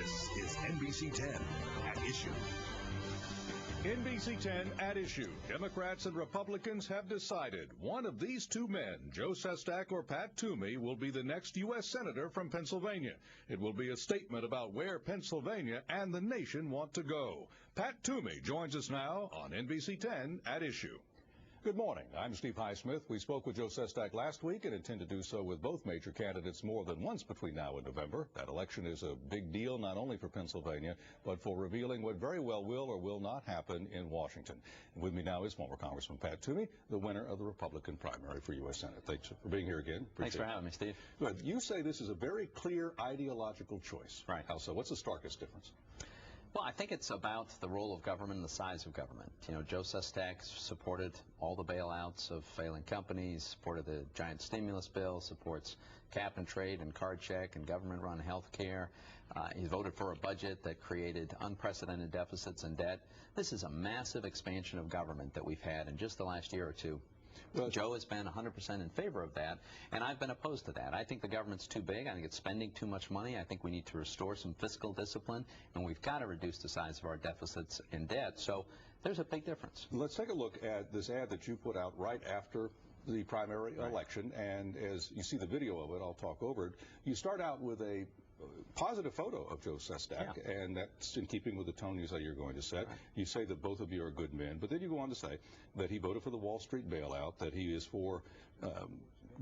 This is NBC 10 at Issue. NBC 10 at Issue. Democrats and Republicans have decided one of these two men, Joe Sestak or Pat Toomey, will be the next U.S. Senator from Pennsylvania. It will be a statement about where Pennsylvania and the nation want to go. Pat Toomey joins us now on NBC 10 at Issue. Good morning. I'm Steve Highsmith. We spoke with Joe Sestak last week and intend to do so with both major candidates more than once between now and November. That election is a big deal not only for Pennsylvania, but for revealing what very well will or will not happen in Washington. And with me now is former Congressman Pat Toomey, the winner of the Republican primary for U.S. Senate. Thanks for being here again. Thanks for having me, Steve. Good. You say this is a very clear ideological choice. Right. How so? What's the starkest difference? Well, I think it's about the role of government and the size of government. You know, Joe Sestak supported all the bailouts of failing companies, supported the giant stimulus bill, supports cap and trade and card check and government-run health care. He voted for a budget that created unprecedented deficits and debt. This is a massive expansion of government that we've had in just the last year or two. Well, Joe has been 100% in favor of that, and I've been opposed to that. I think the government's too big. I think it's spending too much money. I think we need to restore some fiscal discipline, and we've got to reduce the size of our deficits and debt. So there's a big difference. Let's take a look at this ad that you put out right after the primary election, and as you see the video of it, I'll talk over it. You start out with a positive photo of Joe Sestak, and that's in keeping with the tone you say you're going to set. Right. You say that both of you are good men, but then you go on to say that he voted for the Wall Street bailout, that he is for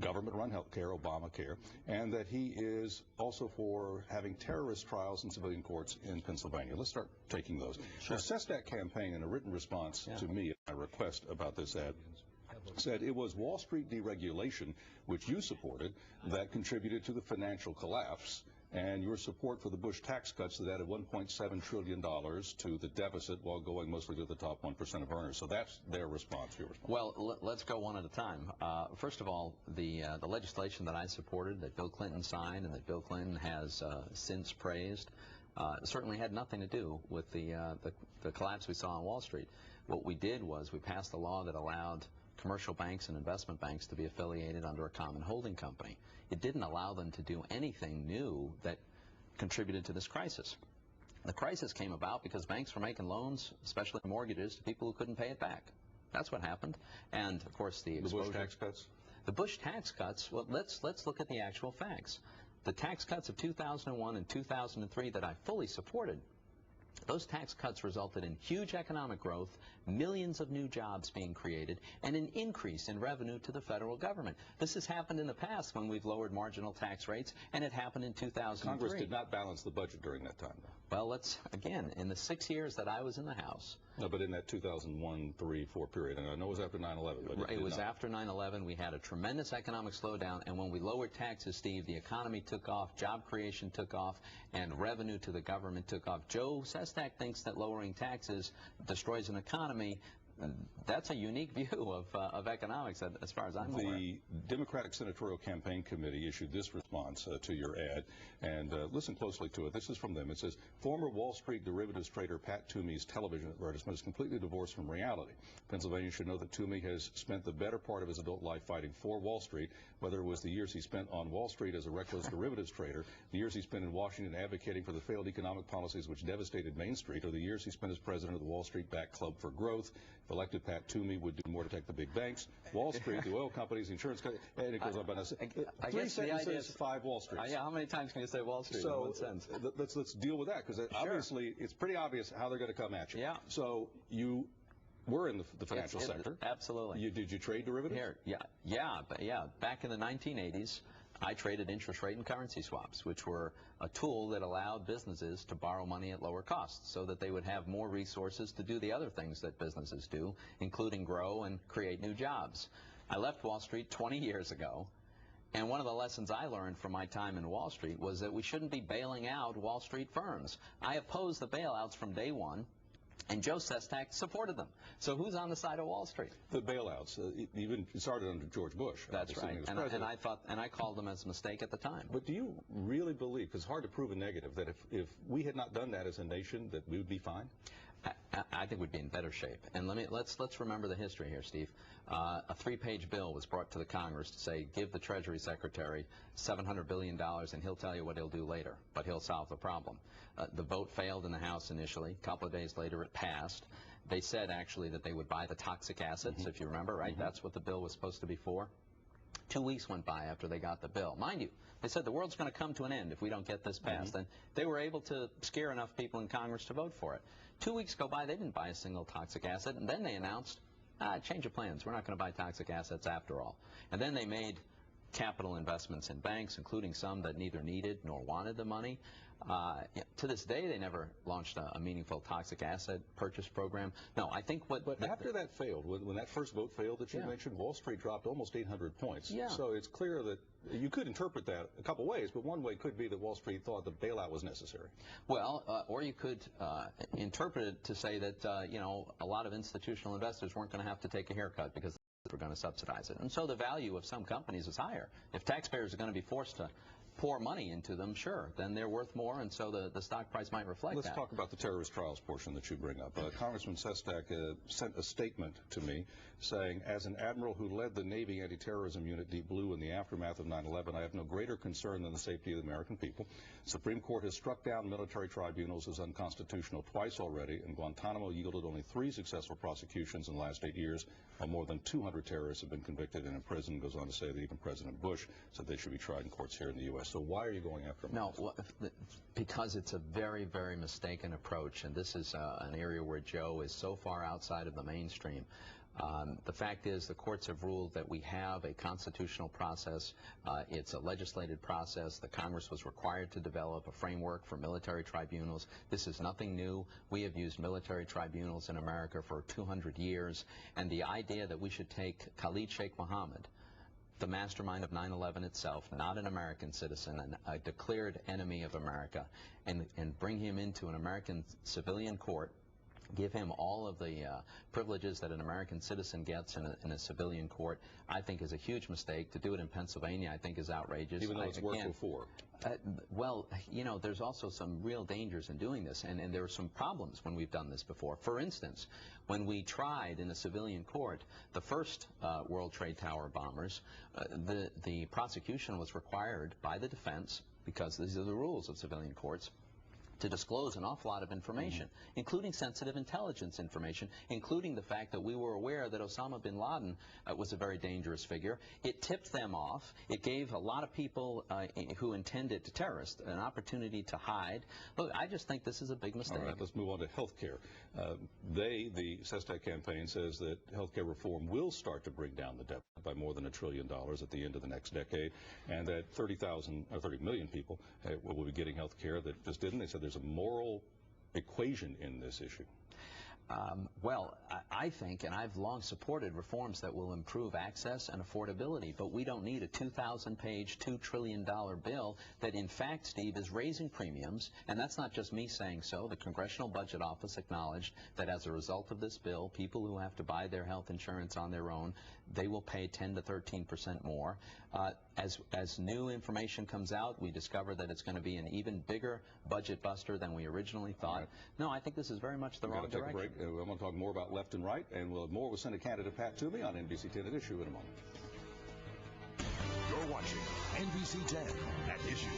government-run health care, Obamacare, and that he is also for having terrorist trials in civilian courts in Pennsylvania. Let's start taking those. Sure. The Sestak campaign, in a written response to me, my request about this ad, said it was Wall Street deregulation, which you supported, that contributed to the financial collapse, and your support for the Bush tax cuts that added $1.7 trillion to the deficit while going mostly to the top 1% of earners. So that's their response, your response. Well, let's go one at a time. First of all, the legislation that I supported, that Bill Clinton signed and that Bill Clinton has since praised, certainly had nothing to do with the collapse we saw on Wall Street. What we did was we passed a law that allowed commercial banks and investment banks to be affiliated under a common holding company. It didn't allow them to do anything new that contributed to this crisis. The crisis came about because banks were making loans, especially mortgages, to people who couldn't pay it back. That's what happened. And, of course, the Bush tax cuts? The Bush tax cuts, well, let's look at the actual facts. The tax cuts of 2001 and 2003 that I fully supported, those tax cuts resulted in huge economic growth, millions of new jobs being created, and an increase in revenue to the federal government. This has happened in the past when we've lowered marginal tax rates, and it happened in 2003. Congress did not balance the budget during that time, though. Well, let's, again, in the 6 years that I was in the House. No, but in that 2001, 3, 4 period, and I know it was after 9/11. But it was after 9/11. We had a tremendous economic slowdown, and when we lowered taxes, Steve, the economy took off, job creation took off, and revenue to the government took off. Joe Sestak thinks that lowering taxes destroys an economy. That's a unique view of economics, as far as I'm aware. The Democratic Senatorial Campaign Committee issued this response to your ad, and listen closely to it. This is from them. It says, former Wall Street derivatives trader Pat Toomey's television advertisement is completely divorced from reality. Pennsylvania should know that Toomey has spent the better part of his adult life fighting for Wall Street, whether it was the years he spent on Wall Street as a reckless derivatives trader, the years he spent in Washington advocating for the failed economic policies which devastated Main Street, or the years he spent as president of the Wall Street-backed Club for Growth. If elected, Pat Toomey would do more to protect the big banks, Wall Street, the oil companies, the insurance companies, and it goes on. I Three guess sentences, the idea is 5 Wall Streets. Yeah, how many times can you say Wall Street in one sentence? Let's deal with that, because obviously it's pretty obvious how they're going to come at you. Yeah. So you were in the financial sector. Absolutely. Did you trade derivatives? Back in the 1980s, I traded interest rate and currency swaps, which were a tool that allowed businesses to borrow money at lower costs so that they would have more resources to do the other things that businesses do, including grow and create new jobs. I left Wall Street 20 years ago, and one of the lessons I learned from my time in Wall Street was that we shouldn't be bailing out Wall Street firms. I opposed the bailouts from day one, and Joe Sestak supported them. So who's on the side of Wall Street? The bailouts. Even started under George Bush. That's right. And I called them as a mistake at the time. But do you really believe, because it's hard to prove a negative, that if we had not done that as a nation, that we would be fine? I think we'd be in better shape. And let's remember the history here, Steve. A 3-page bill was brought to the Congress to say, give the Treasury Secretary $700 billion and he'll tell you what he'll do later, but he'll solve the problem. The vote failed in the House initially. A couple of days later it passed. They said actually that they would buy the toxic assets, if you remember, right? That's what the bill was supposed to be for. 2 weeks went by after they got the bill. Mind you, they said the world's going to come to an end if we don't get this passed. And they were able to scare enough people in Congress to vote for it. 2 weeks go by, they didn't buy a single toxic asset, and then they announced, change of plans. We're not going to buy toxic assets after all. And then they made capital investments in banks, including some that neither needed nor wanted the money. To this day, they never launched a meaningful toxic asset purchase program. No, I think what... But after that failed, when that first vote failed that you mentioned, Wall Street dropped almost 800 points. Yeah. So it's clear that you could interpret that a couple ways, but one way could be that Wall Street thought the bailout was necessary. Well, or you could interpret it to say that, you know, a lot of institutional investors weren't going to have to take a haircut because we're going to subsidize it. And so the value of some companies is higher. If taxpayers are going to be forced to pour money into them, sure, then they're worth more, and so the stock price might reflect that. Let's talk about the terrorist trials portion that you bring up. Congressman Sestak sent a statement to me saying, as an admiral who led the Navy anti-terrorism unit Deep Blue in the aftermath of 9/11, I have no greater concern than the safety of the American people. The Supreme Court has struck down military tribunals as unconstitutional twice already, and Guantanamo yielded only 3 successful prosecutions in the last 8 years, while more than 200 terrorists have been convicted and imprisoned. Goes on to say that even President Bush said they should be tried in courts here in the U.S. So why are you going after them? No, because it's a very, very mistaken approach, and this is an area where Joe is so far outside of the mainstream. The fact is the courts have ruled that we have a constitutional process. It's a legislated process. The Congress was required to develop a framework for military tribunals. This is nothing new. We have used military tribunals in America for 200 years, and the idea that we should take Khalid Sheikh Mohammed, the mastermind of 9/11 itself, not an American citizen, and a declared enemy of America, and bring him into an American civilian court, give him all of the privileges that an American citizen gets in a civilian court, I think is a huge mistake. To do it in Pennsylvania, I think, is outrageous. Even though it's worked before. Well, you know, there's also some real dangers in doing this, and there are some problems when we've done this before. For instance, when we tried in a civilian court the first World Trade Tower bombers, the prosecution was required by the defense, because these are the rules of civilian courts, to disclose an awful lot of information, including sensitive intelligence information, including the fact that we were aware that Osama bin Laden was a very dangerous figure. It tipped them off. It gave a lot of people who intended to terrorists an opportunity to hide. Look, I just think this is a big mistake. All right, let's move on to health care. The Sestak campaign says that health care reform will start to bring down the debt by more than $1 trillion at the end of the next decade, and that 30 million people will be getting health care that just didn't. They said there's a moral equation in this issue. Well, I think, and I've long supported reforms that will improve access and affordability, but we don't need a 2,000-page, $2 trillion bill that, in fact, Steve, is raising premiums, and that's not just me saying so. The Congressional Budget Office acknowledged that as a result of this bill, people who have to buy their health insurance on their own, they will pay 10 to 13% more. As new information comes out, we discover that it's going to be an even bigger budget buster than we originally thought. Right. No, I think this is very much the wrong direction. Take a break. I'm going to talk more about left and right, and we'll have more with Senate candidate Pat Toomey on NBC 10 at Issue in a moment. You're watching NBC 10 at Issue.